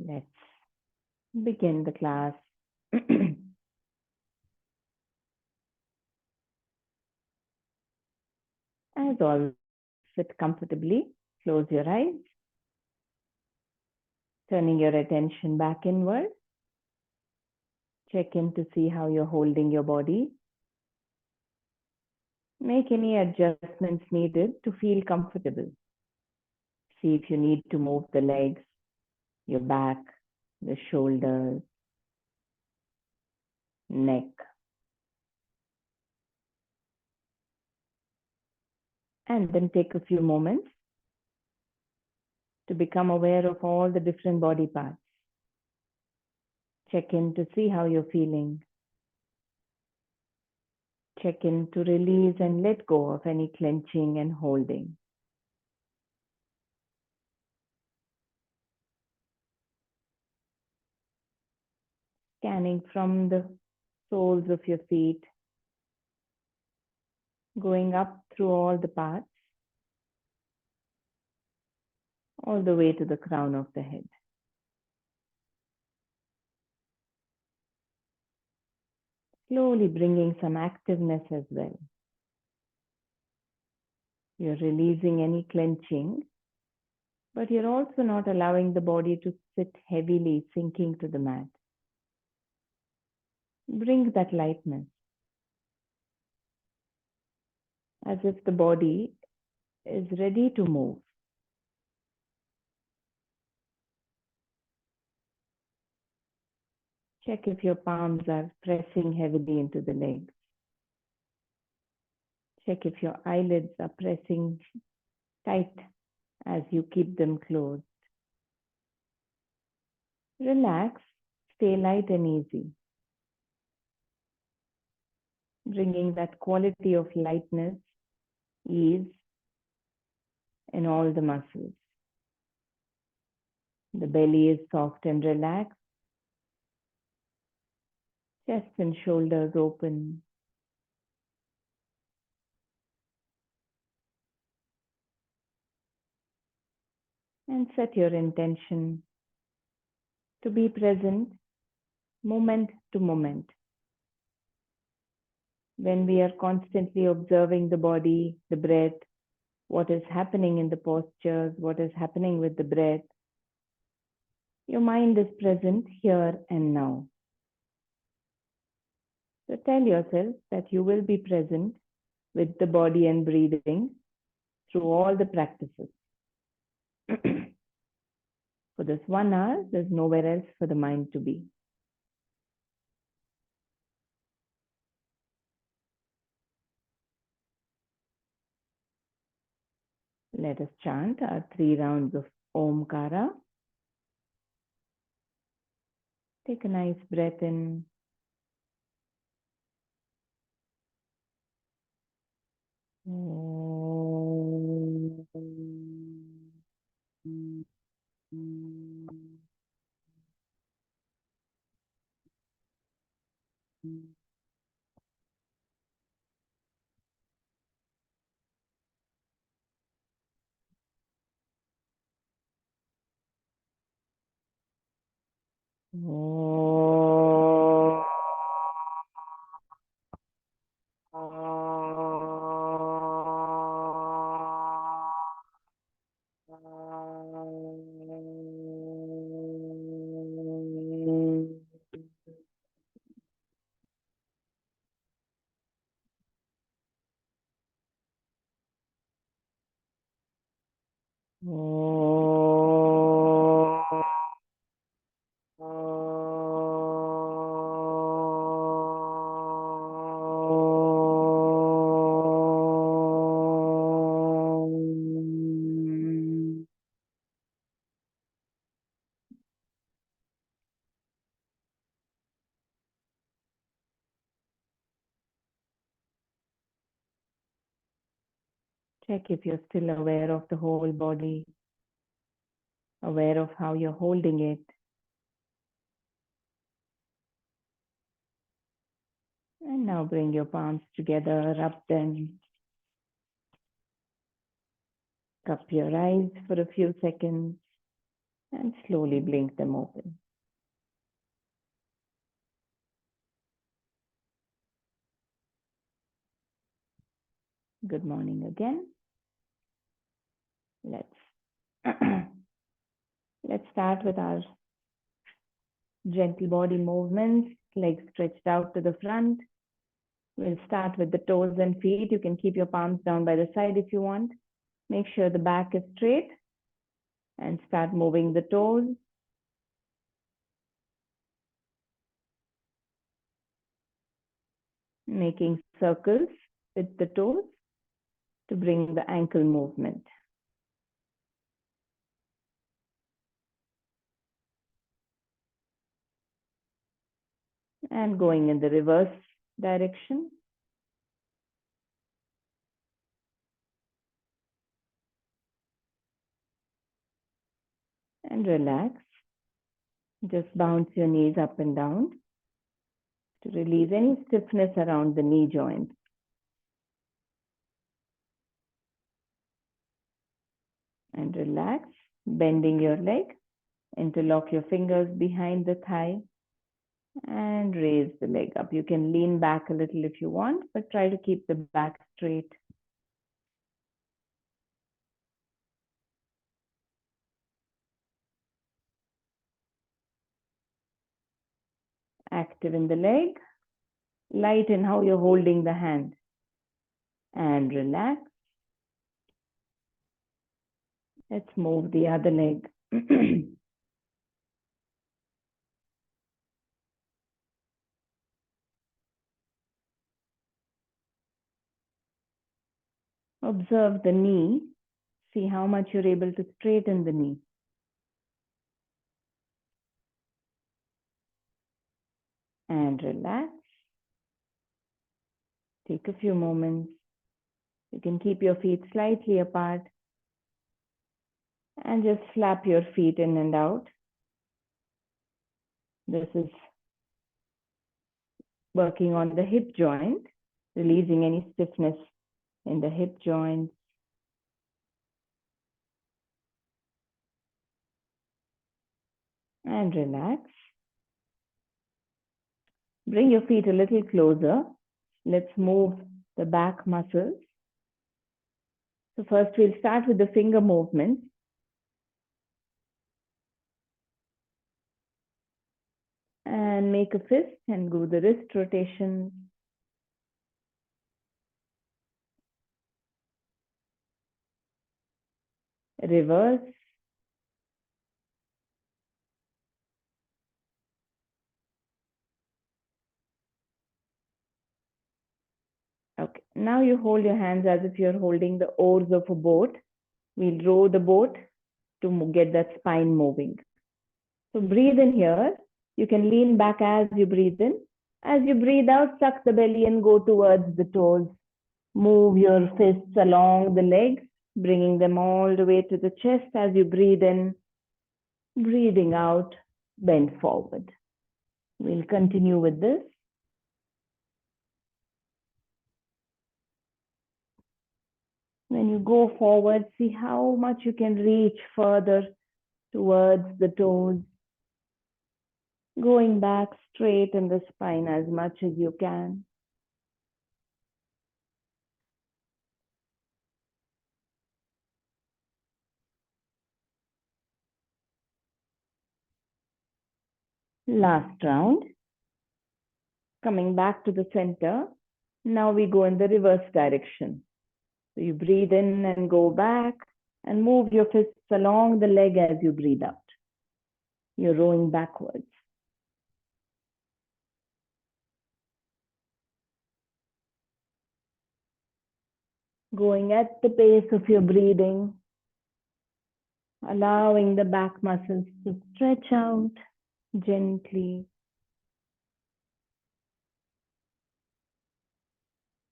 Let's begin the class. As always, sit comfortably, close your eyes, turning your attention back inward. Check in to see how you're holding your body. Make any adjustments needed to feel comfortable. See if you need to move the legs, your back, the shoulders, neck. And then take a few moments to become aware of all the different body parts. Check in to see how you're feeling. Check in to release and let go of any clenching and holding. Scanning from the soles of your feet, going up through all the parts, all the way to the crown of the head. Slowly bringing some activeness as well. You're releasing any clenching, but you're also not allowing the body to sit heavily, sinking to the mat. Bring that lightness, as if the body is ready to move. Check if your palms are pressing heavily into the legs. Check if your eyelids are pressing tight as you keep them closed. Relax, stay light and easy. Bringing that quality of lightness, ease in all the muscles. The belly is soft and relaxed. Chest and shoulders open. And set your intention to be present moment to moment. When we are constantly observing the body, the breath, what is happening in the postures, what is happening with the breath, your mind is present here and now. So tell yourself that you will be present with the body and breathing through all the practices. For this 1 hour, there's nowhere else for the mind to be. Let us chant our 3 rounds of Omkara. Take a nice breath in. Check if you're still aware of the whole body, aware of how you're holding it. And now bring your palms together, rub them. Cup your eyes for a few seconds. And slowly blink them open. Good morning again. Let's start with our gentle body movements, legs stretched out to the front. We'll start with the toes and feet. You can keep your palms down by the side if you want. Make sure the back is straight and start moving the toes. Making circles with the toes to bring the ankle movement. And going in the reverse direction. And relax. Just bounce your knees up and down to release any stiffness around the knee joints. And relax, bending your leg. Interlock your fingers behind the thigh and raise the leg up. You can lean back a little if you want, but try to keep the back straight. Active in the leg, light in how you're holding the hand. And relax. Let's move the other leg. Observe the knee. See how much you're able to straighten the knee. And relax. Take a few moments. You can keep your feet slightly apart and just flap your feet in and out. This is working on the hip joint, releasing any stiffness in the hip joint. And relax. Bring your feet a little closer. Let's move the back muscles. So first we'll start with the finger movement. And make a fist and do the wrist rotation. Reverse. Okay, now you hold your hands as if you're holding the oars of a boat. We'll row the boat to get that spine moving. So breathe in here. You can lean back as you breathe in. As you breathe out, suck the belly and go towards the toes. Move your fists along the legs, bringing them all the way to the chest as you breathe in. Breathing out, bend forward. We'll continue with this. When you go forward, see how much you can reach further towards the toes. Going back straight in the spine as much as you can. Last round. Coming back to the center. Now we go in the reverse direction. So you breathe in and go back and move your fists along the leg as you breathe out. You're rowing backwards. Going at the pace of your breathing, allowing the back muscles to stretch out gently.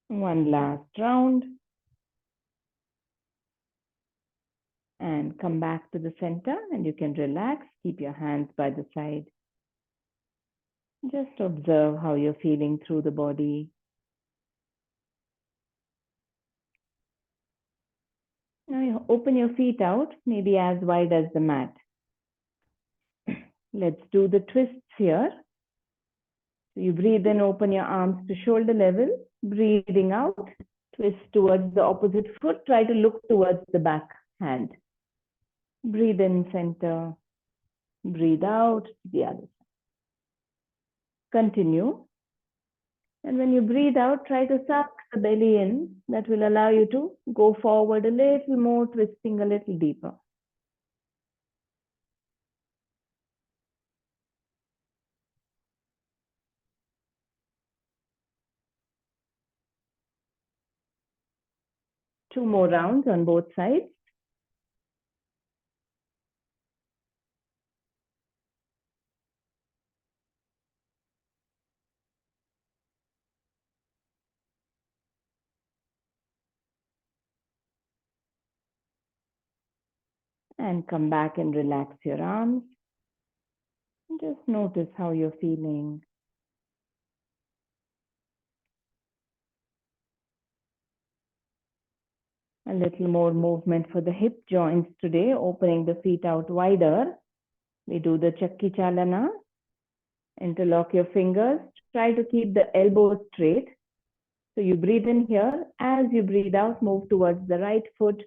One last round. And come back to the center and you can relax. Keep your hands by the side. Just observe how you're feeling through the body. Now you open your feet out, maybe as wide as the mat. Let's do the twists here. So you breathe in, open your arms to shoulder level. Breathing out, twist towards the opposite foot. Try to look towards the back hand. Breathe in, center. Breathe out to the other side. Continue. And when you breathe out, try to suck the belly in. That will allow you to go forward a little more, twisting a little deeper. Two more rounds on both sides. And come back and relax your arms. And just notice how you're feeling. A little more movement for the hip joints today, opening the feet out wider. We do the Chakki Chalana. Interlock your fingers. Try to keep the elbows straight. So you breathe in here. As you breathe out, move towards the right foot.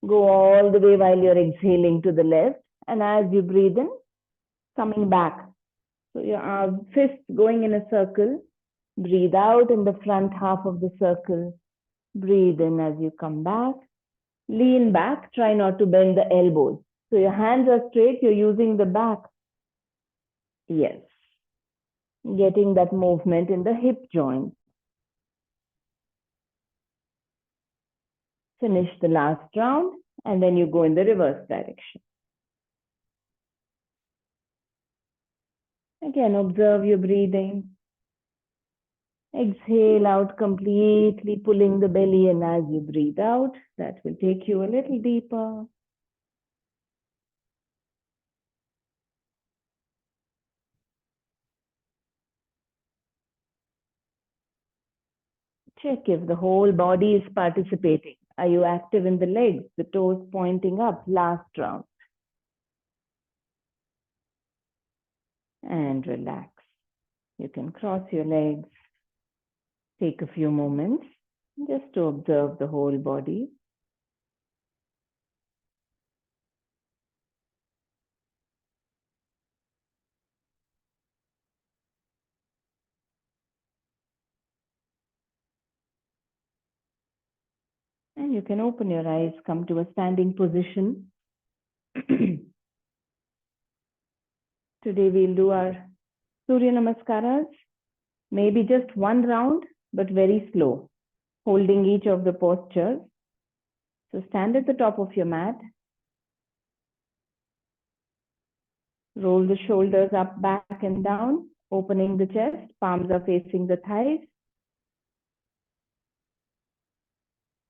Go all the way while you're exhaling to the left. And as you breathe in, coming back. So your fists going in a circle. Breathe out in the front half of the circle. Breathe in as you come back. Lean back. Try not to bend the elbows. So your hands are straight. You're using the back. Yes. Getting that movement in the hip joint. Finish the last round and then you go in the reverse direction. Again, observe your breathing. Exhale out completely, pulling the belly in as you breathe out. That will take you a little deeper. Check if the whole body is participating. Are you active in the legs, the toes pointing up? Last round. And relax. You can cross your legs. Take a few moments just to observe the whole body. And you can open your eyes, come to a standing position. Today we'll do our Surya Namaskaras. Maybe just one round, but very slow, holding each of the postures. So stand at the top of your mat. Roll the shoulders up, back and down, opening the chest. Palms are facing the thighs.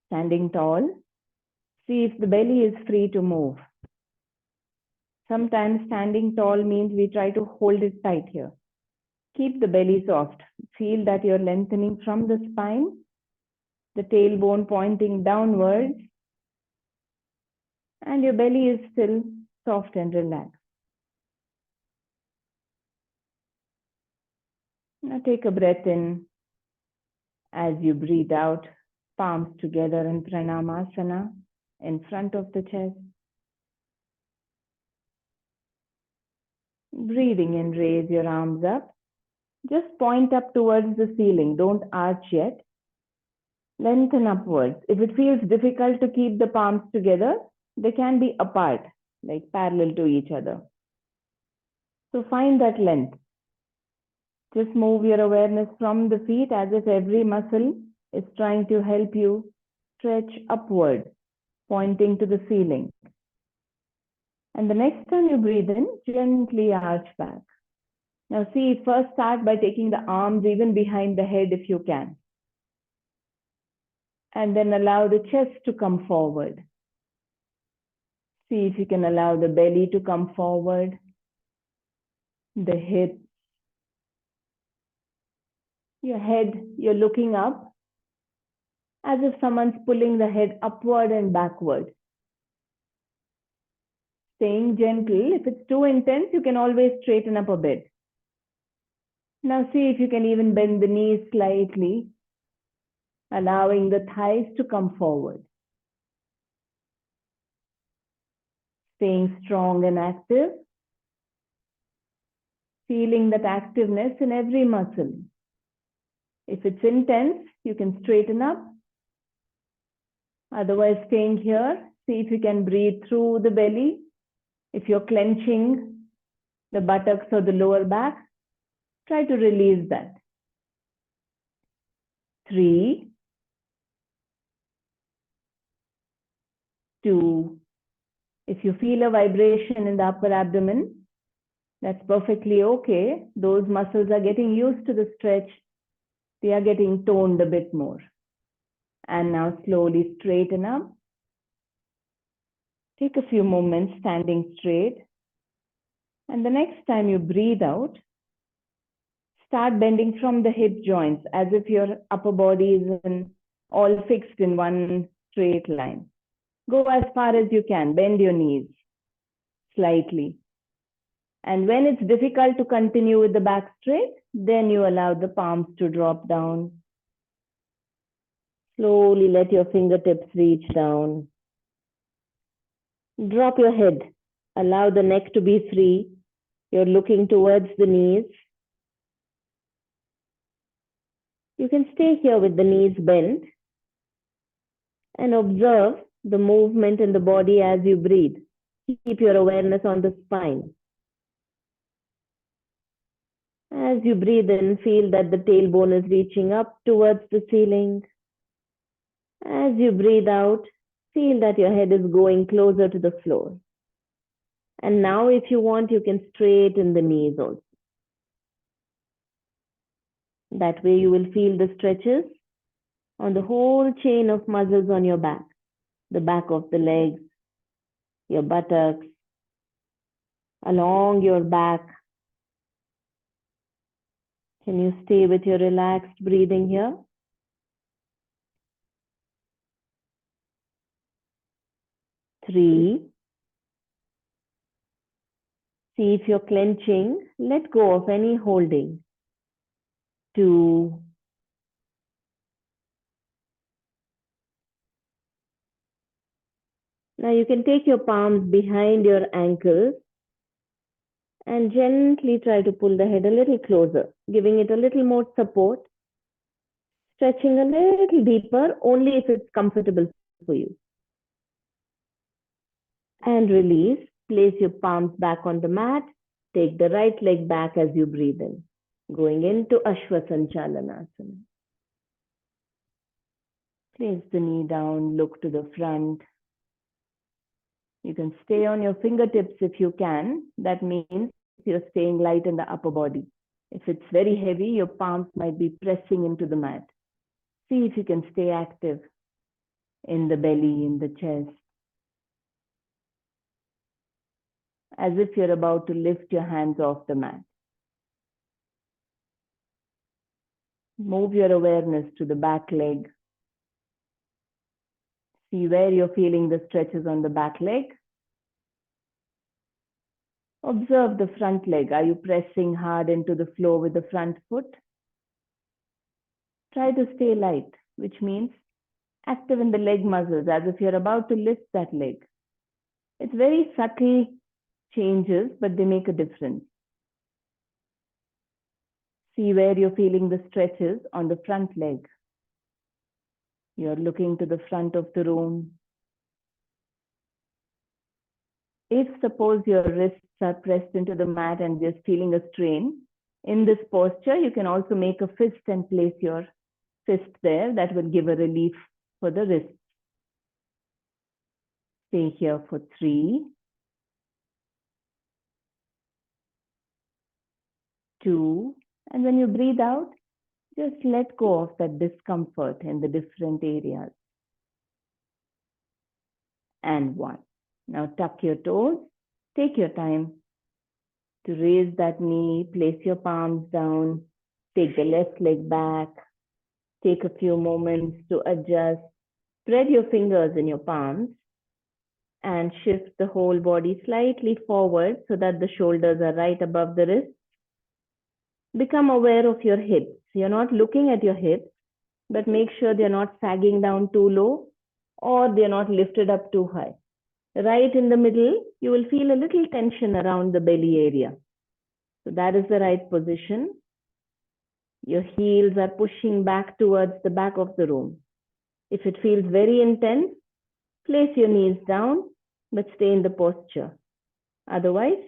Standing tall. See if the belly is free to move. Sometimes standing tall means we try to hold it tight here. Keep the belly soft. Feel that you're lengthening from the spine, the tailbone pointing downwards, and your belly is still soft and relaxed. Now take a breath in. As you breathe out, palms together in Pranayama in front of the chest. Breathing in, raise your arms up. Just point up towards the ceiling. Don't arch yet. Lengthen upwards. If it feels difficult to keep the palms together, they can be apart, like parallel to each other. So find that length. Just move your awareness from the feet as if every muscle is trying to help you stretch upward, pointing to the ceiling. And the next time you breathe in, gently arch back. Now see, first start by taking the arms even behind the head if you can. And then allow the chest to come forward. See if you can allow the belly to come forward, the hips, your head, you're looking up as if someone's pulling the head upward and backward. Staying gentle. If it's too intense, you can always straighten up a bit. Now see if you can even bend the knees slightly, allowing the thighs to come forward. Staying strong and active. Feeling that activeness in every muscle. If it's intense, you can straighten up. Otherwise, staying here, see if you can breathe through the belly. If you're clenching the buttocks or the lower back, try to release that. 3, 2. If you feel a vibration in the upper abdomen, that's perfectly okay. Those muscles are getting used to the stretch. They are getting toned a bit more. And now slowly straighten up. Take a few moments standing straight. And the next time you breathe out, start bending from the hip joints as if your upper body is all fixed in one straight line. Go as far as you can. Bend your knees slightly. And when it's difficult to continue with the back straight, then you allow the palms to drop down. Slowly let your fingertips reach down. Drop your head. Allow the neck to be free. You're looking towards the knees. You can stay here with the knees bent and observe the movement in the body as you breathe. Keep your awareness on the spine. As you breathe in, feel that the tailbone is reaching up towards the ceiling. As you breathe out, feel that your head is going closer to the floor. And now, if you want, you can straighten the knees also. That way, you will feel the stretches on the whole chain of muscles on your back. The back of the legs, your buttocks, along your back. Can you stay with your relaxed breathing here? 3. See if you're clenching. Let go of any holding. 2. Now you can take your palms behind your ankles and gently try to pull the head a little closer, giving it a little more support, stretching a little deeper, only if it's comfortable for you. And release. Place your palms back on the mat. Take the right leg back as you breathe in, going into Ashwasanchalanasana. Place the knee down, look to the front. You can stay on your fingertips if you can. That means you're staying light in the upper body. If it's very heavy, your palms might be pressing into the mat. See if you can stay active in the belly, in the chest. As if you're about to lift your hands off the mat. Move your awareness to the back leg. See where you're feeling the stretches on the back leg. Observe the front leg. Are you pressing hard into the floor with the front foot? Try to stay light, which means active in the leg muscles, as if you're about to lift that leg. It's very subtle changes, but they make a difference. See where you're feeling the stretches on the front leg. You're looking to the front of the room. If suppose your wrists are pressed into the mat and just feeling a strain, in this posture, you can also make a fist and place your fist there. That will give a relief for the wrists. Stay here for 3, 2, and when you breathe out, just let go of that discomfort in the different areas. And 1. Now tuck your toes. Take your time to raise that knee. Place your palms down. Take the left leg back. Take a few moments to adjust. Spread your fingers in your palms. and shift the whole body slightly forward so that the shoulders are right above the wrist. Become aware of your hips. You're not looking at your hips, but make sure they're not sagging down too low or they're not lifted up too high. Right in the middle, you will feel a little tension around the belly area. So that is the right position. Your heels are pushing back towards the back of the room. If it feels very intense, place your knees down, but stay in the posture. Otherwise,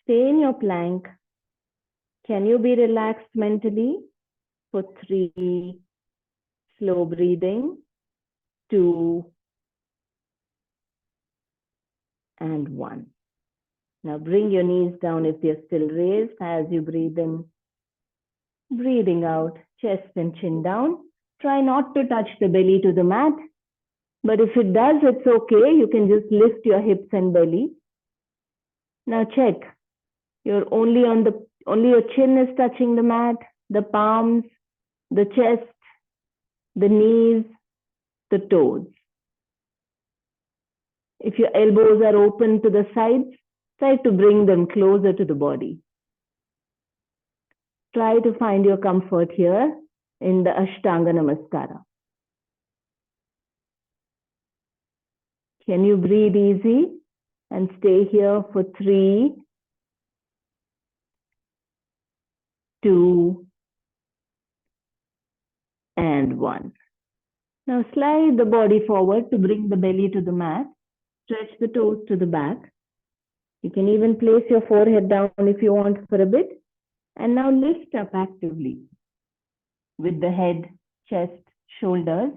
stay in your plank. Can you be relaxed mentally for 3, slow breathing, 2, and 1. Now bring your knees down if they're still raised as you breathe in. Breathing out, chest and chin down. Try not to touch the belly to the mat. But if it does, it's okay. You can just lift your hips and belly. Now check. Only your chin is touching the mat, the palms, the chest, the knees, the toes. If your elbows are open to the sides, try to bring them closer to the body. Try to find your comfort here in the Ashtanga Namaskara. Can you breathe easy and stay here for 3, 2, and 1. Now slide the body forward to bring the belly to the mat. Stretch the toes to the back. You can even place your forehead down if you want for a bit. And now lift up actively with the head, chest, shoulders.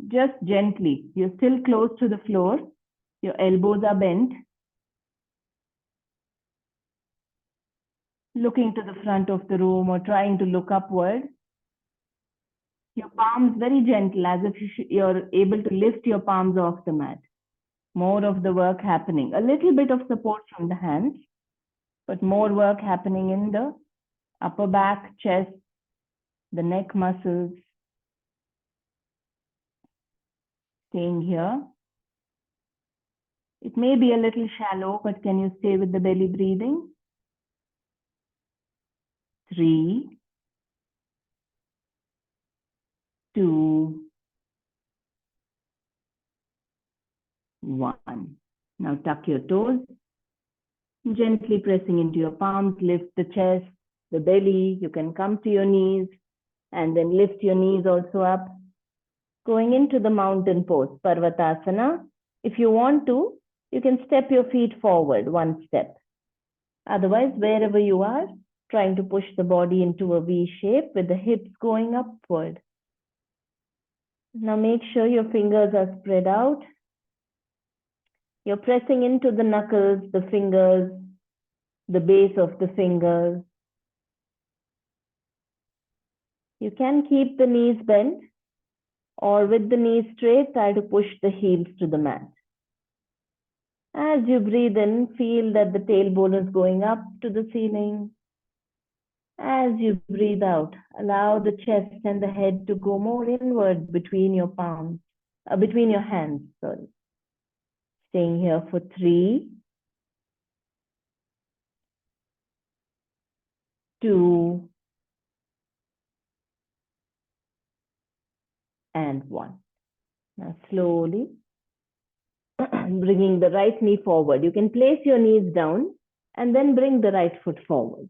Just gently. You're still close to the floor. Your elbows are bent. Looking to the front of the room or trying to look upward. Your palms very gentle, as if you're able to lift your palms off the mat. More of the work happening. A little bit of support from the hands, but more work happening in the upper back, chest, the neck muscles. Staying here. It may be a little shallow, but can you stay with the belly breathing? 3, 2, 1. Now tuck your toes. Gently pressing into your palms, lift the chest, the belly. You can come to your knees and then lift your knees also up. Going into the mountain pose, Parvatasana. If you want to, you can step your feet forward 1 step. Otherwise, wherever you are, trying to push the body into a V shape with the hips going upward. Now make sure your fingers are spread out. You're pressing into the knuckles, the fingers, the base of the fingers. You can keep the knees bent or with the knees straight, try to push the heels to the mat. As you breathe in, feel that the tailbone is going up to the ceiling. As you breathe out, allow the chest and the head to go more inward between your palms, between your hands, sorry. Staying here for 3, 2, and 1. Now slowly bringing the right knee forward. You can place your knees down and then bring the right foot forward.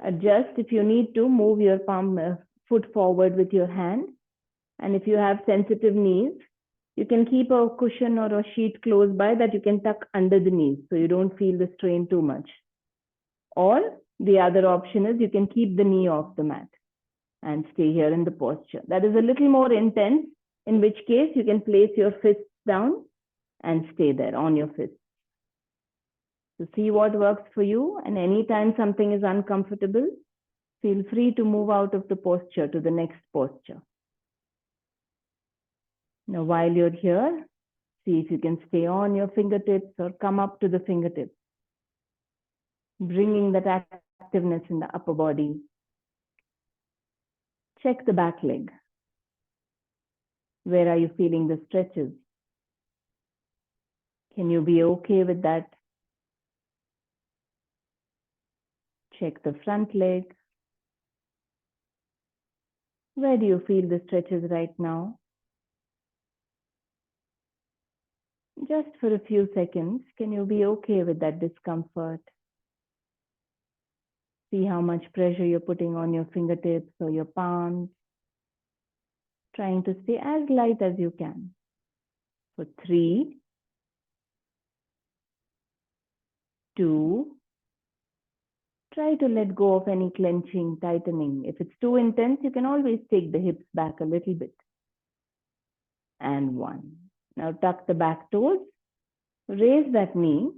Adjust if you need to, move your foot forward with your hand. And if you have sensitive knees, you can keep a cushion or a sheet close by that you can tuck under the knees so you don't feel the strain too much. Or the other option is you can keep the knee off the mat and stay here in the posture. That is a little more intense, in which case you can place your fists down and stay there on your fists. So see what works for you, and anytime something is uncomfortable, feel free to move out of the posture to the next posture. Now while you're here, see if you can stay on your fingertips or come up to the fingertips, bringing that activeness in the upper body. Check the back leg. Where are you feeling the stretches? Can you be okay with that? Check the front leg. Where do you feel the stretches right now? Just for a few seconds, can you be okay with that discomfort? See how much pressure you're putting on your fingertips or your palms. Trying to stay as light as you can. For 3, 2, try to let go of any clenching, tightening. If it's too intense, you can always take the hips back a little bit. And 1. Now tuck the back toes, raise that knee,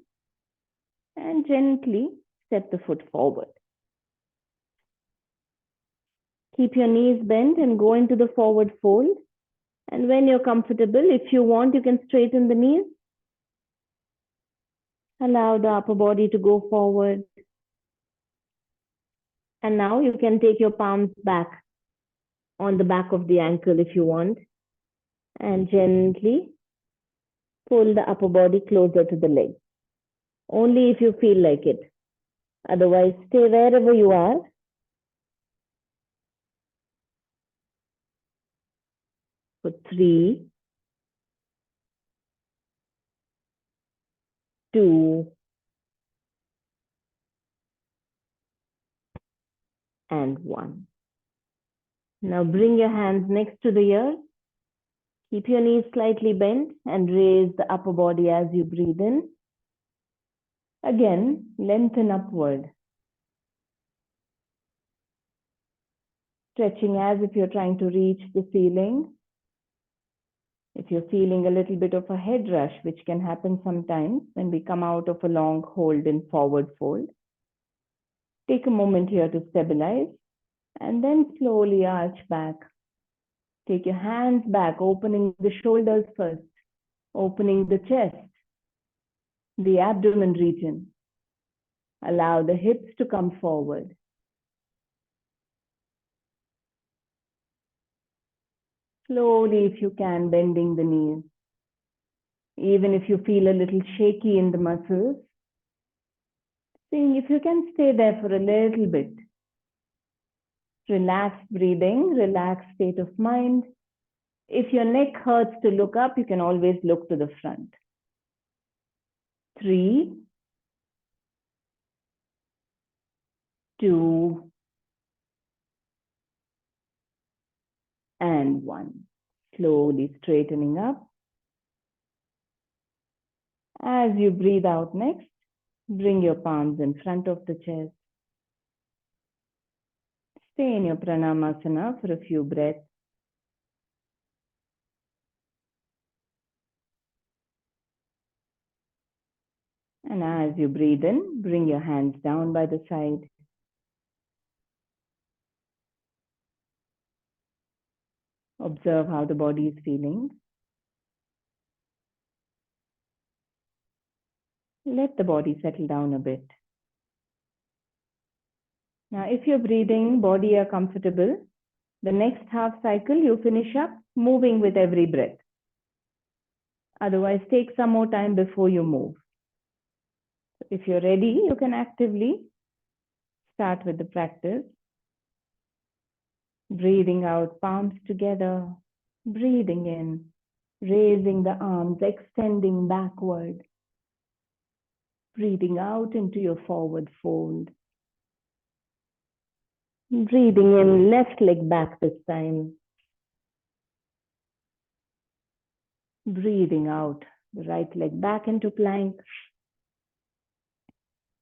and gently step the foot forward. Keep your knees bent and go into the forward fold. And when you're comfortable, if you want, you can straighten the knees. Allow the upper body to go forward. And now you can take your palms back on the back of the ankle if you want. And gently pull the upper body closer to the leg. Only if you feel like it. Otherwise, stay wherever you are. For 3, 2, and 1. Now bring your hands next to the ears. Keep your knees slightly bent and raise the upper body as you breathe in. Again, lengthen upward. Stretching as if you're trying to reach the ceiling. If you're feeling a little bit of a head rush, which can happen sometimes when we come out of a long hold in forward fold, take a moment here to stabilize and then slowly arch back. Take your hands back, opening the shoulders first, opening the chest, the abdomen region. Allow the hips to come forward. Slowly, if you can, bending the knees. Even if you feel a little shaky in the muscles, seeing if you can stay there for a little bit. Relaxed breathing, relaxed state of mind. If your neck hurts to look up, you can always look to the front. 3, 2, and 1. Slowly straightening up. As you breathe out next, bring your palms in front of the chest. Stay in your Pranayama for a few breaths. And as you breathe in, bring your hands down by the side. Observe how the body is feeling. Let the body settle down a bit. Now, if your breathing, body are comfortable, the next half cycle you finish up moving with every breath. Otherwise, take some more time before you move. If you're ready, you can actively start with the practice. Breathing out, palms together. Breathing in, raising the arms, extending backward. Breathing out into your forward fold. Breathing in, left leg back this time. Breathing out, the right leg back into plank.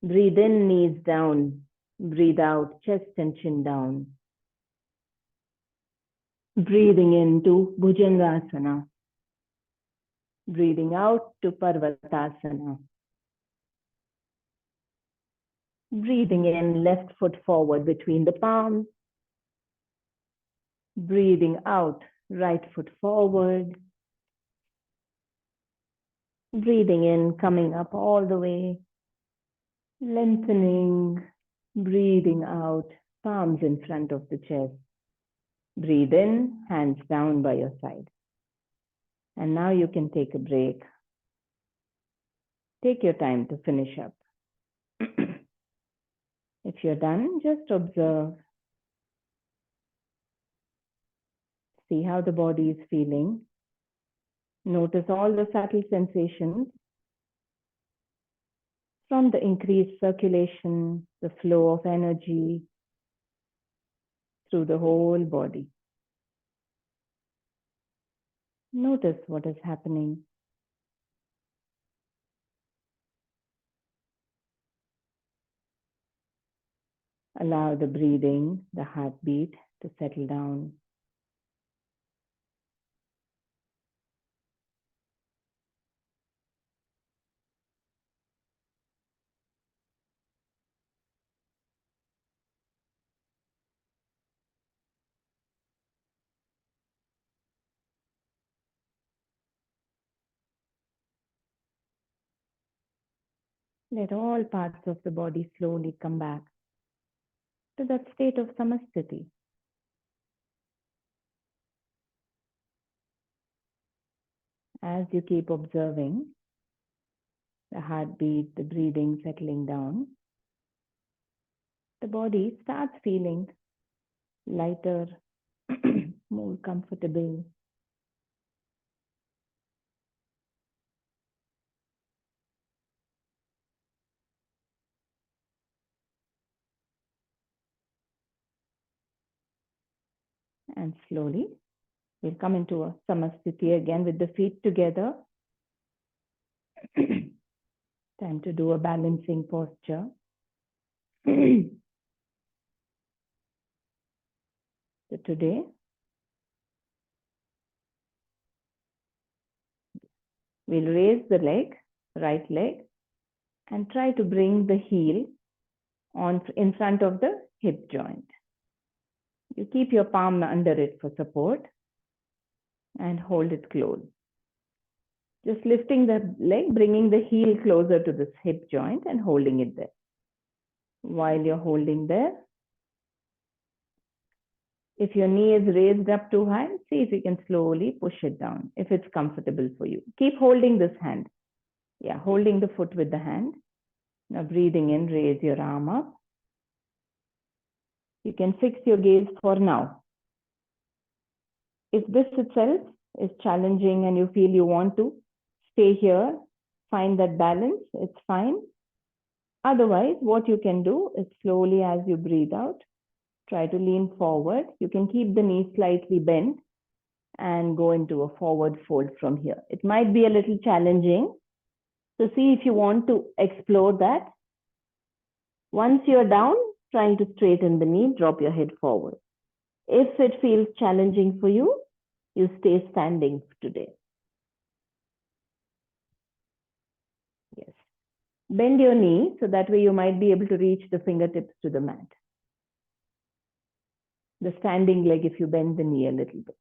Breathe in, knees down. Breathe out, chest and chin down. Breathing into Bhujangasana. Breathing out to Parvatasana. Breathing in, left foot forward between the palms. Breathing out, right foot forward. Breathing in, coming up all the way. Lengthening. Breathing out, palms in front of the chest. Breathe in, hands down by your side. And now you can take a break. Take your time to finish up. If you're done, just observe. See how the body is feeling. Notice all the subtle sensations from the increased circulation, the flow of energy through the whole body. Notice what is happening. Allow the breathing, the heartbeat to settle down. Let all parts of the body slowly come back to that state of samasthiti. As you keep observing the heartbeat, the breathing settling down, the body starts feeling lighter, more comfortable. And slowly, we'll come into a samasthiti again with the feet together. Time to do a balancing posture. So today, we'll raise the leg, right leg, and try to bring the heel in front of the hip joint. You keep your palm under it for support and hold it close. Just lifting the leg, bringing the heel closer to this hip joint and holding it there. While you're holding there, if your knee is raised up too high, see if you can slowly push it down if it's comfortable for you. Keep holding this hand. Yeah, holding the foot with the hand. Now breathing in, raise your arm up. You can fix your gaze for now. If this itself is challenging and you feel you want to stay here, find that balance, it's fine. Otherwise, what you can do is slowly as you breathe out, try to lean forward. You can keep the knee slightly bent and go into a forward fold from here. It might be a little challenging. So see if you want to explore that. Once you're down, trying to straighten the knee, drop your head forward. If it feels challenging for you, you stay standing today. Yes. Bend your knee so that way you might be able to reach the fingertips to the mat. The standing leg if you bend the knee a little bit.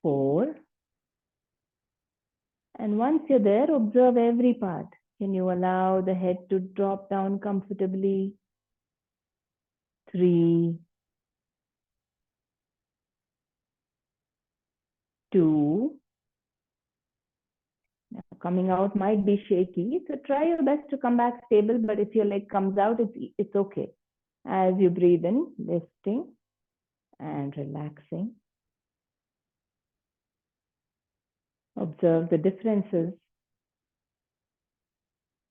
4. And once you're there, observe every part. Can you allow the head to drop down comfortably? 3, 2. Now, coming out might be shaky, so try your best to come back stable, but if your leg comes out, it's okay. As you breathe in, lifting and relaxing. Observe the differences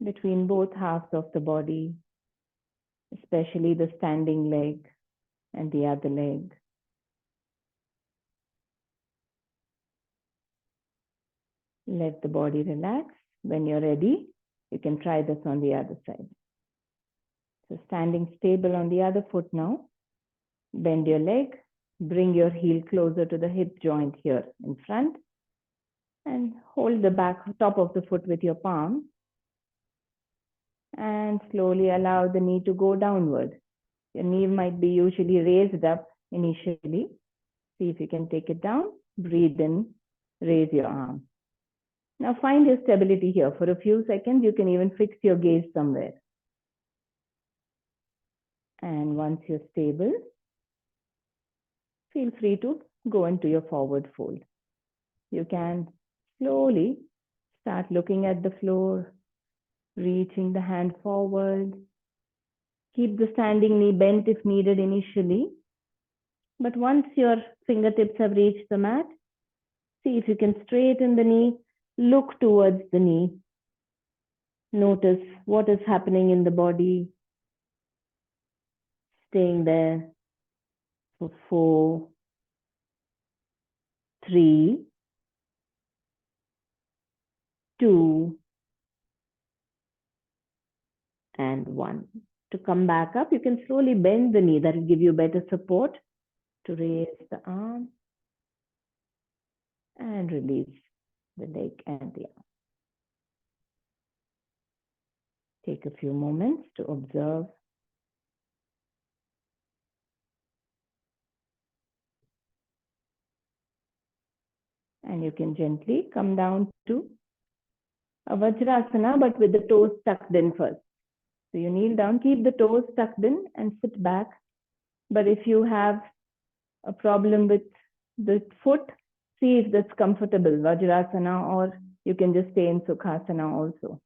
between both halves of the body, especially the standing leg and the other leg. Let the body relax. When you're ready, you can try this on the other side. So standing stable on the other foot now. Bend your leg. Bring your heel closer to the hip joint here in front. And hold the back top of the foot with your palm. And slowly allow the knee to go downward. Your knee might be usually raised up initially. See if you can take it down. Breathe in. Raise your arm. Now find your stability here. For a few seconds, you can even fix your gaze somewhere. And once you're stable, feel free to go into your forward fold. You can slowly start looking at the floor, reaching the hand forward. Keep the standing knee bent if needed initially. But once your fingertips have reached the mat, see if you can straighten the knee, look towards the knee. Notice what is happening in the body. Staying there for 4, 3, 2, and 1. To come back up, you can slowly bend the knee. That will give you better support to raise the arm and release the leg and the arm. Take a few moments to observe. And you can gently come down to a Vajrasana, but with the toes tucked in first. So you kneel down, keep the toes tucked in and sit back. But if you have a problem with the foot, see if that's comfortable, Vajrasana, or you can just stay in Sukhasana also.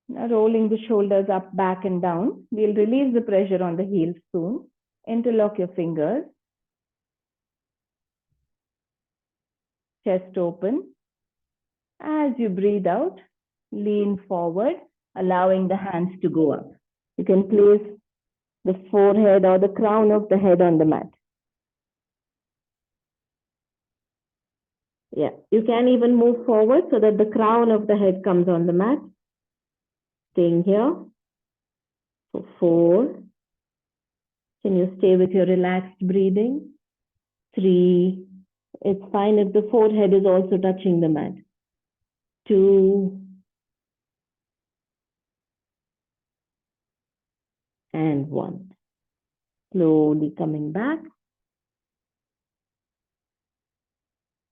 Now rolling the shoulders up, back and down. We'll release the pressure on the heels soon. Interlock your fingers. Chest open. As you breathe out, lean forward, allowing the hands to go up. You can place the forehead or the crown of the head on the mat. Yeah, you can even move forward so that the crown of the head comes on the mat. Staying here for 4. Can you stay with your relaxed breathing? 3. It's fine if the forehead is also touching the mat. 2. And 1. Slowly coming back.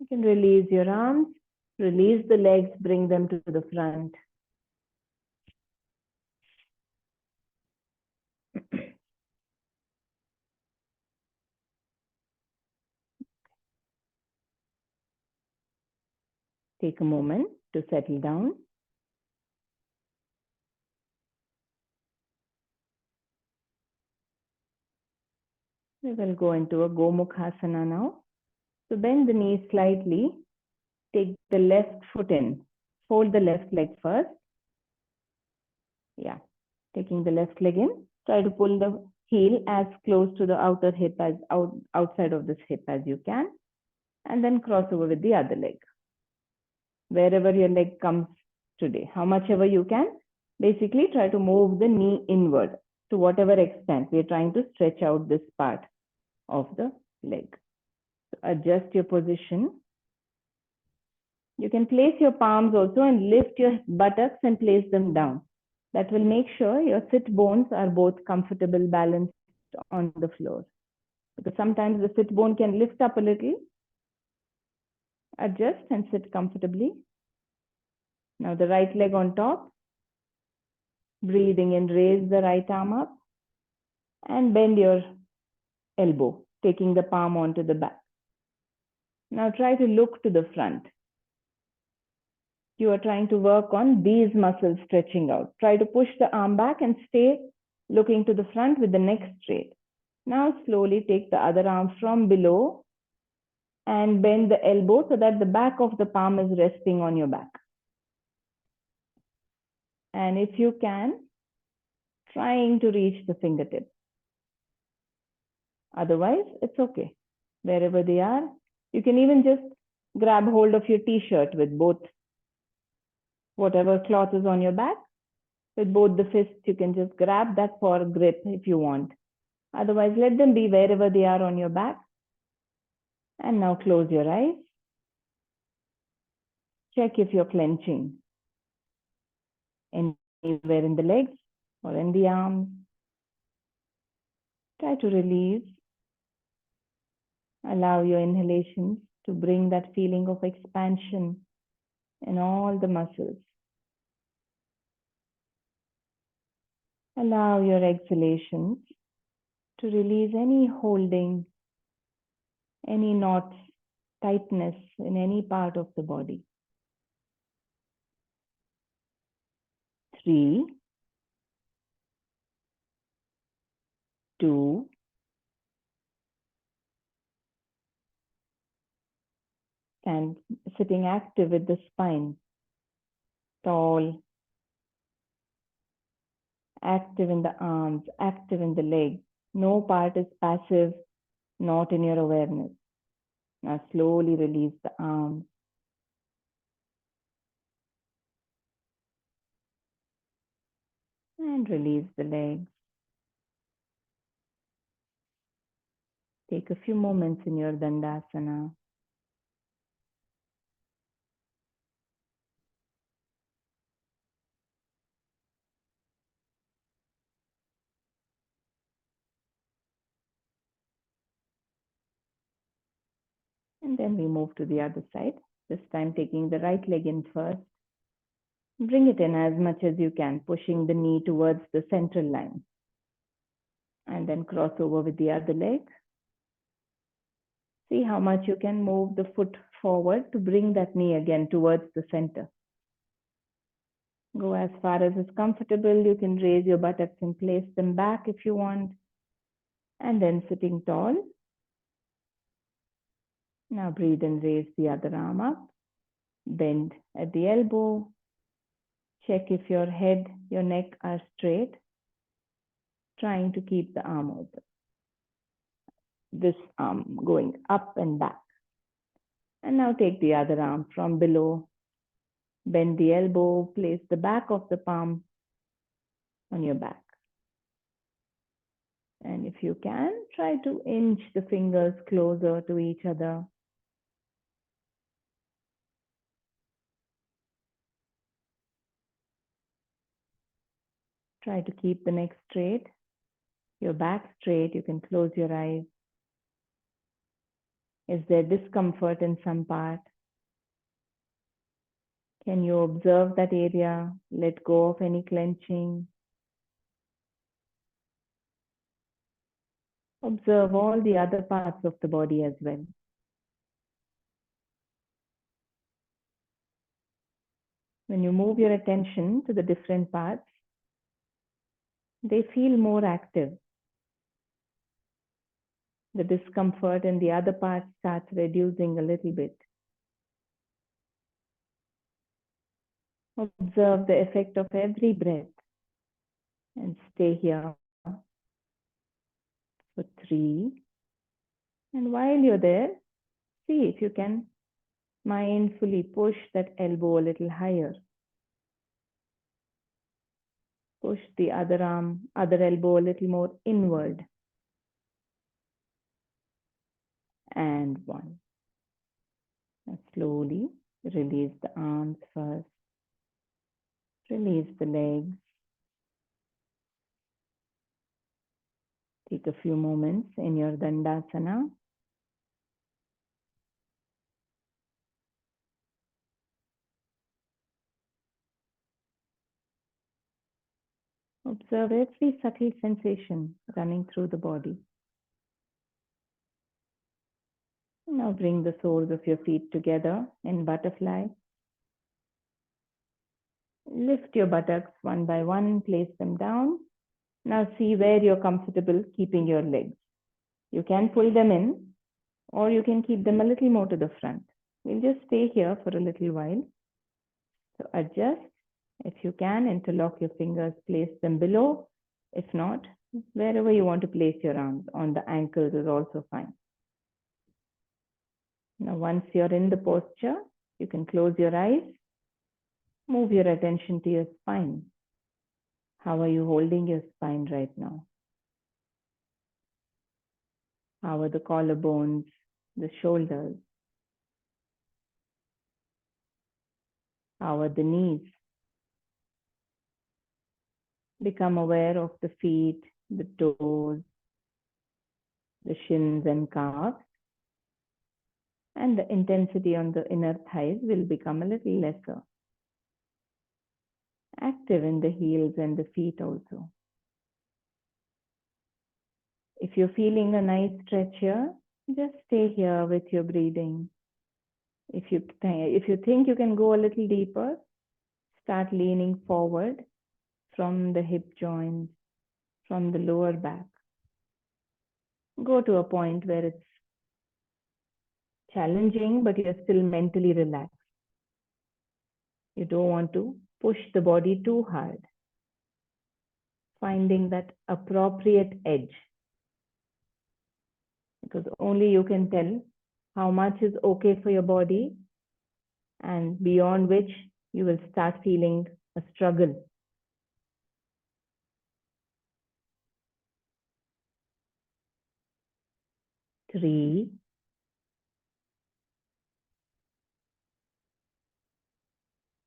You can release your arms, release the legs, bring them to the front. Take a moment to settle down. We will go into a Gomukhasana now. So bend the knees slightly. Take the left foot in. Fold the left leg first. Yeah. Taking the left leg in. Try to pull the heel as close to the outer hip as outside of this hip as you can. And then cross over with the other leg. Wherever your leg comes today, how much ever you can. Basically, try to move the knee inward to whatever extent. We are trying to stretch out this part of the leg. So adjust your position. You can place your palms also and lift your buttocks and place them down. That will make sure your sit bones are both comfortable, balanced on the floor. Because sometimes the sit bone can lift up a little. Adjust and sit comfortably. Now the right leg on top. Breathing in, raise the right arm up and bend your elbow, taking the palm onto the back. Now try to look to the front. You are trying to work on these muscles stretching out. Try to push the arm back and stay looking to the front with the neck straight. Now slowly take the other arm from below and bend the elbow so that the back of the palm is resting on your back. And if you can, trying to reach the fingertips. Otherwise, it's okay. Wherever they are, you can even just grab hold of your t-shirt with both, whatever cloth is on your back, with both the fists, you can just grab that for grip if you want. Otherwise, let them be wherever they are on your back. And now close your eyes. Check if you're clenching anywhere in the legs or in the arms. Try to release. Allow your inhalations to bring that feeling of expansion in all the muscles. Allow your exhalations to release any holding any knots, tightness in any part of the body. 3, 2, and sitting active with the spine, tall, active in the arms, active in the legs. No part is passive, not in your awareness. Now slowly release the arms. And release the legs. Take a few moments in your Dandasana. And then we move to the other side. This time taking the right leg in first. Bring it in as much as you can, pushing the knee towards the central line. And then cross over with the other leg. See how much you can move the foot forward to bring that knee again towards the center. Go as far as is comfortable. You can raise your buttocks and place them back if you want. And then sitting tall. Now breathe and raise the other arm up. Bend at the elbow. Check if your head, your neck are straight. Trying to keep the arm open. This arm going up and back. And now take the other arm from below. Bend the elbow. Place the back of the palm on your back. And if you can, try to inch the fingers closer to each other. Try to keep the neck straight, your back straight. You can close your eyes. Is there discomfort in some part? Can you observe that area? Let go of any clenching. Observe all the other parts of the body as well. When you move your attention to the different parts, they feel more active. The discomfort in the other parts starts reducing a little bit. Observe the effect of every breath and stay here for 3. And while you're there, see if you can mindfully push that elbow a little higher. Push the other arm, other elbow a little more inward. And 1. Now slowly release the arms first. Release the legs. Take a few moments in your Dandasana. Observe every subtle sensation running through the body. Now bring the soles of your feet together in butterfly. Lift your buttocks one by one, place them down. Now see where you're comfortable keeping your legs. You can pull them in, or you can keep them a little more to the front. We'll just stay here for a little while. So adjust. If you can, interlock your fingers, place them below. If not, wherever you want to place your arms, on the ankles is also fine. Now, once you're in the posture, you can close your eyes. Move your attention to your spine. How are you holding your spine right now? How are the collarbones, the shoulders? How are the knees? Become aware of the feet, the toes, the shins and calves. And the intensity on the inner thighs will become a little lesser. Active in the heels and the feet also. If you're feeling a nice stretch here, Just stay here with your breathing. If you think you can go a little deeper, start leaning forward from the hip joints, from the lower back. Go to a point where it's challenging, but you're still mentally relaxed. You don't want to push the body too hard. Finding that appropriate edge, because only you can tell how much is okay for your body and beyond which you will start feeling a struggle. Three,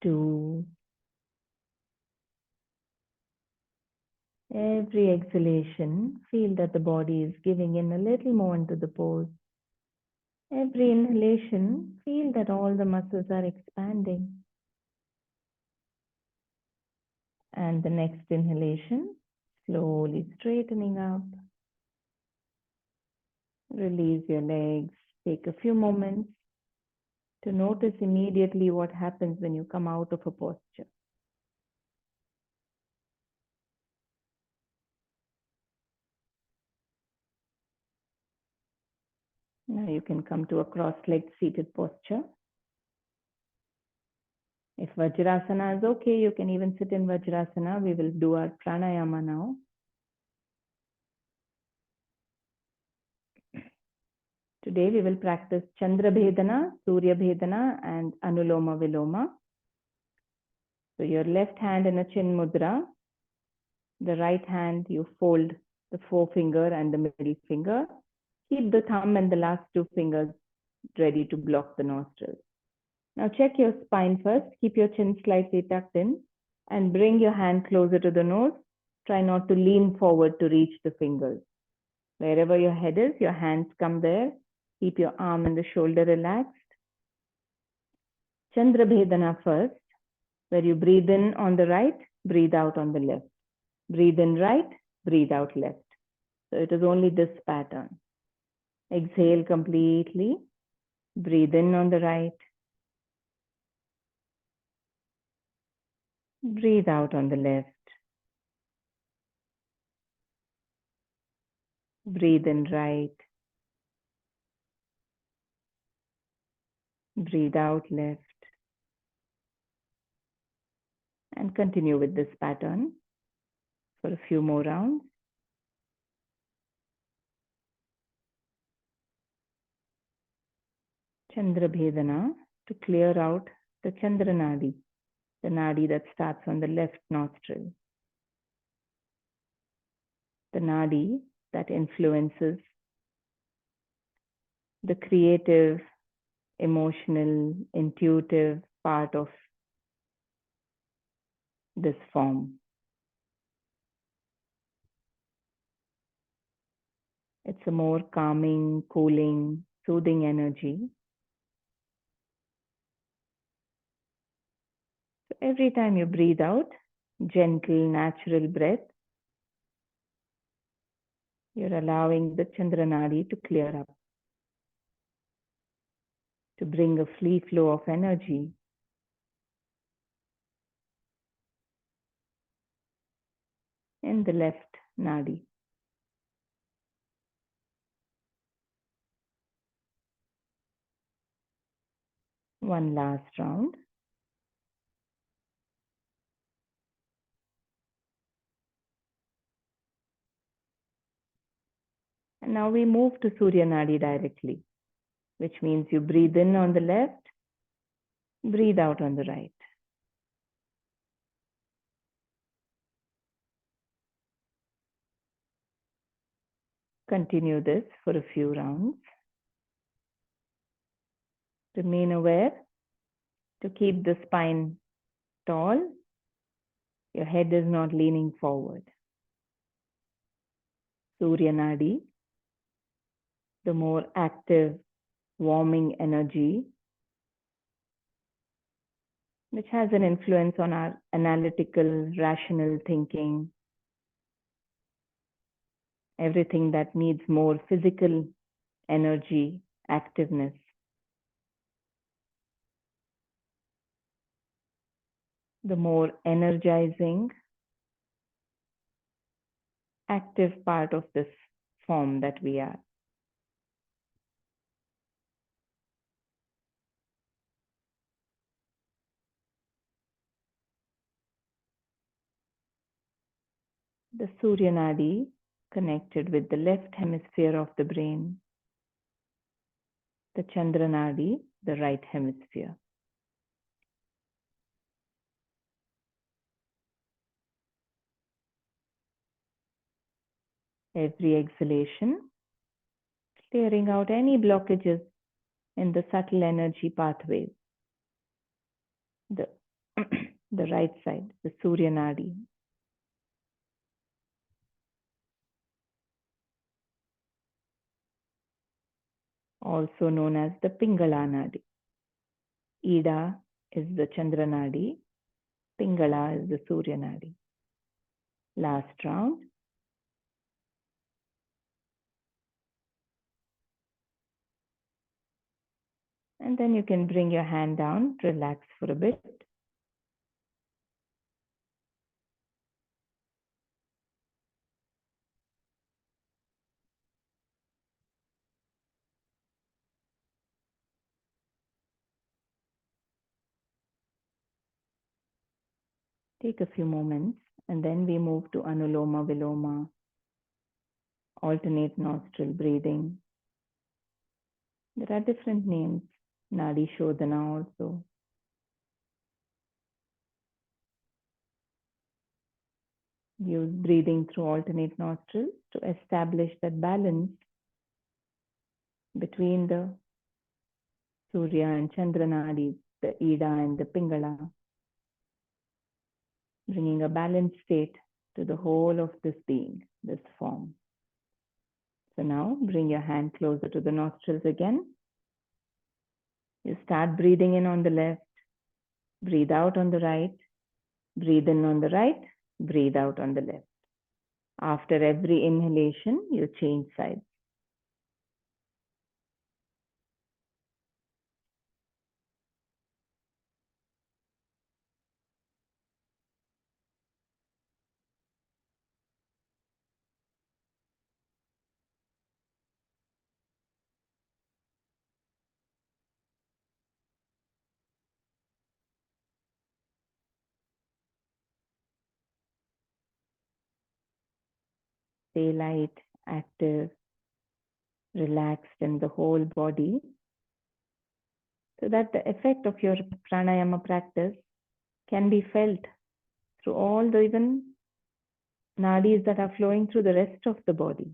two, every exhalation, feel that the body is giving in a little more into the pose. Every inhalation, feel that all the muscles are expanding. And the next inhalation, slowly straightening up. Release your legs. Take a few moments to notice immediately what happens when you come out of a posture. Now you can come to a cross-legged seated posture. If Vajrasana is okay, you can even sit in Vajrasana. We will do our Pranayama now. Today we will practice Chandra Bhedana, Surya Bhedana, and Anuloma Viloma. So your left hand in a chin mudra. The right hand, you fold the forefinger and the middle finger. Keep the thumb and the last two fingers ready to block the nostrils. Now check your spine first. Keep your chin slightly tucked in and bring your hand closer to the nose. Try not to lean forward to reach the fingers. Wherever your head is, your hands come there. Keep your arm and the shoulder relaxed. Chandra Bhedana first, where you breathe in on the right, breathe out on the left. Breathe in right, breathe out left. So it is only this pattern. Exhale completely. Breathe in on the right. Breathe out on the left. Breathe in right. Breathe out left. And continue with this pattern for a few more rounds. Chandra Bhedana, to clear out the Chandra Nadi, the Nadi that starts on the left nostril. The Nadi that influences the creative, emotional, intuitive part of this form. It's a more calming, cooling, soothing energy. So every time you breathe out, gentle, natural breath, you're allowing the Chandra Nadi to clear up, to bring a free flow of energy. In the left Nadi. One last round. And now we move to Surya Nadi directly, which means you breathe in on the left, breathe out on the right. Continue this for a few rounds. Remain aware to keep the spine tall. Your head is not leaning forward. Surya Nadi, the more active, warming energy, which has an influence on our analytical, rational thinking, everything that needs more physical energy, activeness. The more energizing, active part of this form that we are. The Surya Nadi connected with the left hemisphere of the brain. The Chandra Nadi, the right hemisphere. Every exhalation, clearing out any blockages in the subtle energy pathways. The, the right side, the Surya Nadi. Also known as the Pingala Nadi. Ida is the Chandra Nadi. Pingala is the Surya Nadi. Last round. And then you can bring your hand down, relax for a bit. Take a few moments, and then we move to Anuloma Viloma, alternate nostril breathing. There are different names, Nadi Shodhana also. Use breathing through alternate nostrils to establish that balance between the Surya and Chandra Nadis, the Ida and the Pingala, bringing a balanced state to the whole of this being, this form. So now bring your hand closer to the nostrils again. You start breathing in on the left, breathe out on the right, breathe in on the right, breathe out on the left. After every inhalation, you change sides. Stay light, active, relaxed in the whole body, so that the effect of your pranayama practice can be felt through all the even nadis that are flowing through the rest of the body.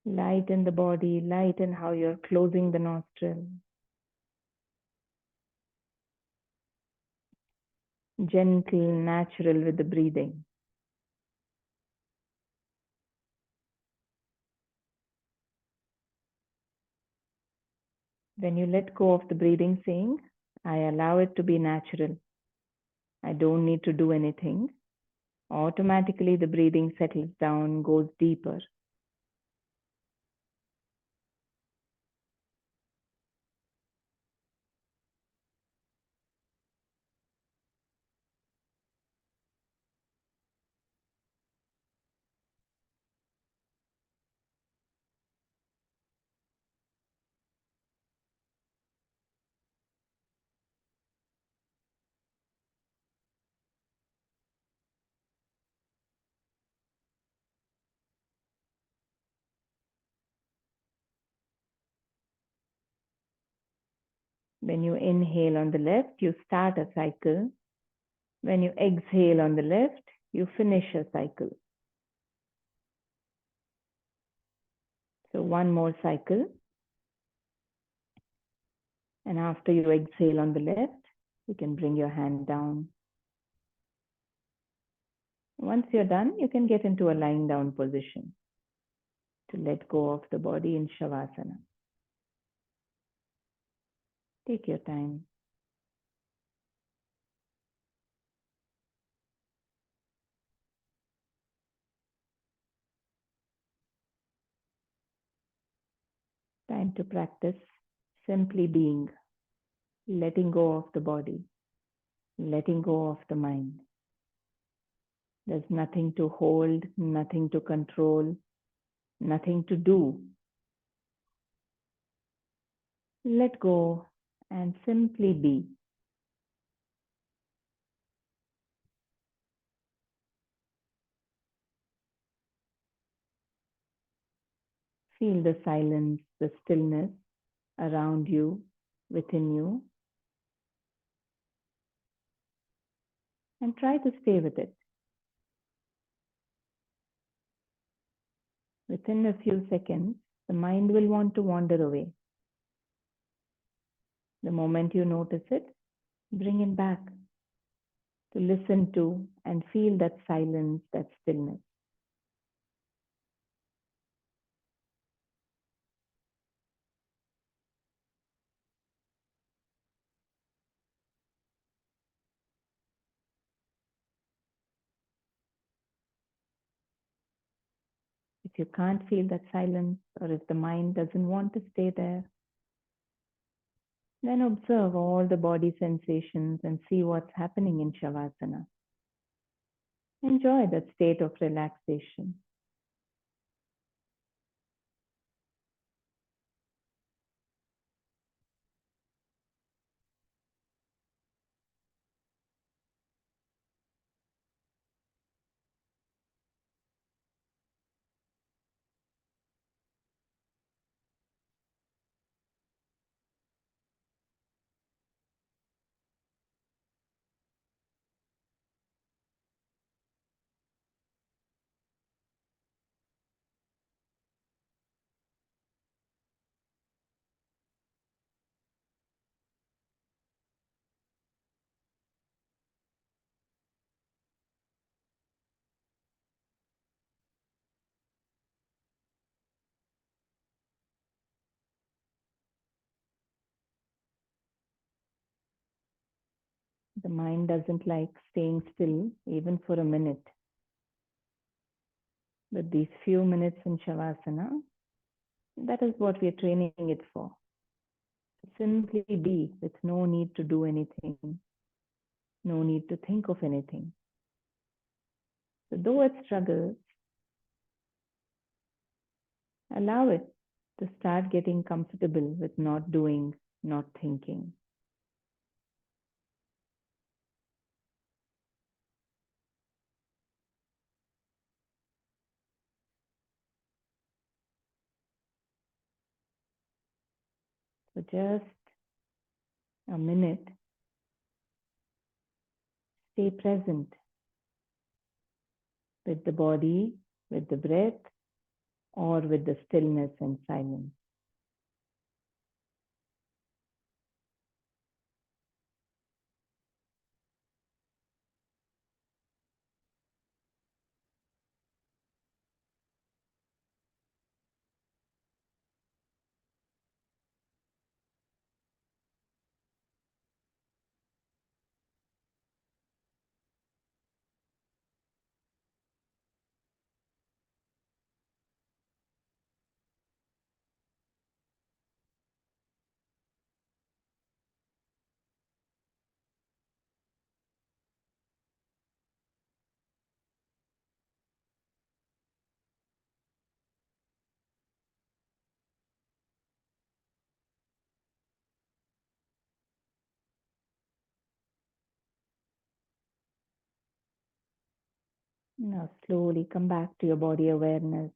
Light in the body, light in how you're closing the nostril. Gentle, natural with the breathing. When you let go of the breathing, saying, I allow it to be natural. I don't need to do anything. Automatically the breathing settles down, goes deeper. When you inhale on the left, you start a cycle. When you exhale on the left, you finish a cycle. So one more cycle. And after you exhale on the left, you can bring your hand down. Once you're done, you can get into a lying down position to let go of the body in Shavasana. Take your time. Time to practice simply being, letting go of the body, letting go of the mind. There's nothing to hold, nothing to control, nothing to do. Let go and simply be. Feel the silence, the stillness around you, within you, and try to stay with it. Within a few seconds, the mind will want to wander away. The moment you notice it, bring it back to listen to and feel that silence, that stillness. If you can't feel that silence, or if the mind doesn't want to stay there, then observe all the body sensations and see what's happening in Shavasana. Enjoy that state of relaxation. The mind doesn't like staying still even for a minute. But these few minutes in Shavasana, that is what we are training it for. Simply be with no need to do anything, no need to think of anything. So though it struggles, allow it to start getting comfortable with not doing, not thinking. So just a minute, stay present with the body, with the breath, or with the stillness and silence. Now slowly come back to your body awareness.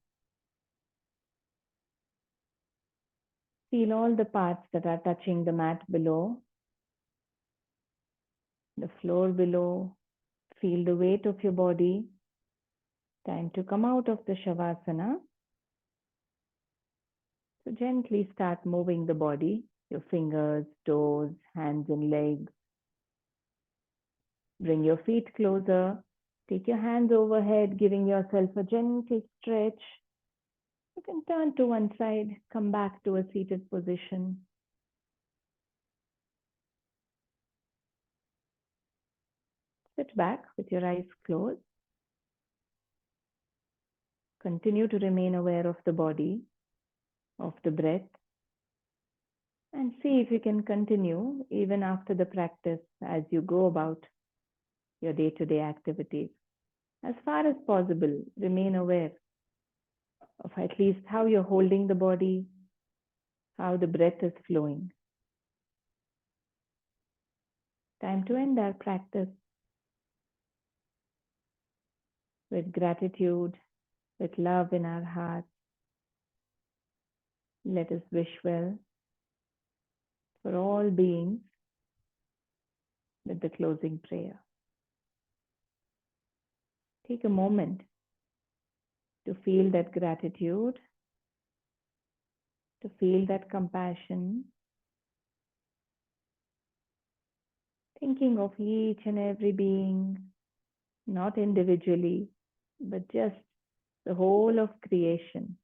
Feel all the parts that are touching the mat below, the floor below. Feel the weight of your body. Time to come out of the Shavasana. So gently start moving the body, your fingers, toes, hands and legs. Bring your feet closer. Take your hands overhead, giving yourself a gentle stretch. You can turn to one side, come back to a seated position. Sit back with your eyes closed. Continue to remain aware of the body, of the breath, and see if you can continue even after the practice as you go about your day-to-day activities. As far as possible, remain aware of at least how you're holding the body, how the breath is flowing. Time to end our practice with gratitude, with love in our hearts. Let us wish well for all beings with the closing prayer. Take a moment to feel that gratitude, to feel that compassion, thinking of each and every being, not individually, but just the whole of creation.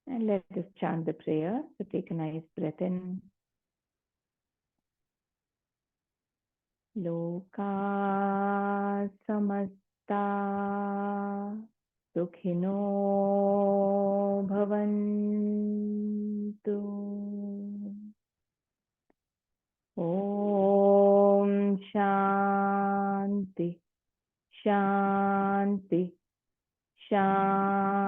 And let us chant the prayer. So take a nice breath in. Loka samasta sukhino bhavantu. Om Shanti, Shanti, Shanti.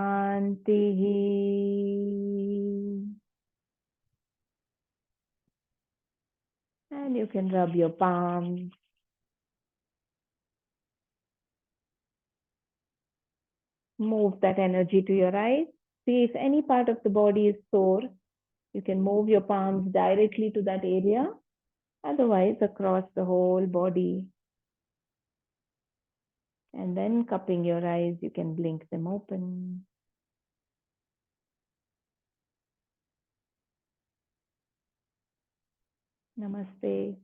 And you can rub your palms. Move that energy to your eyes. See if any part of the body is sore. You can move your palms directly to that area. Otherwise, across the whole body. And then cupping your eyes, you can blink them open. Namaste.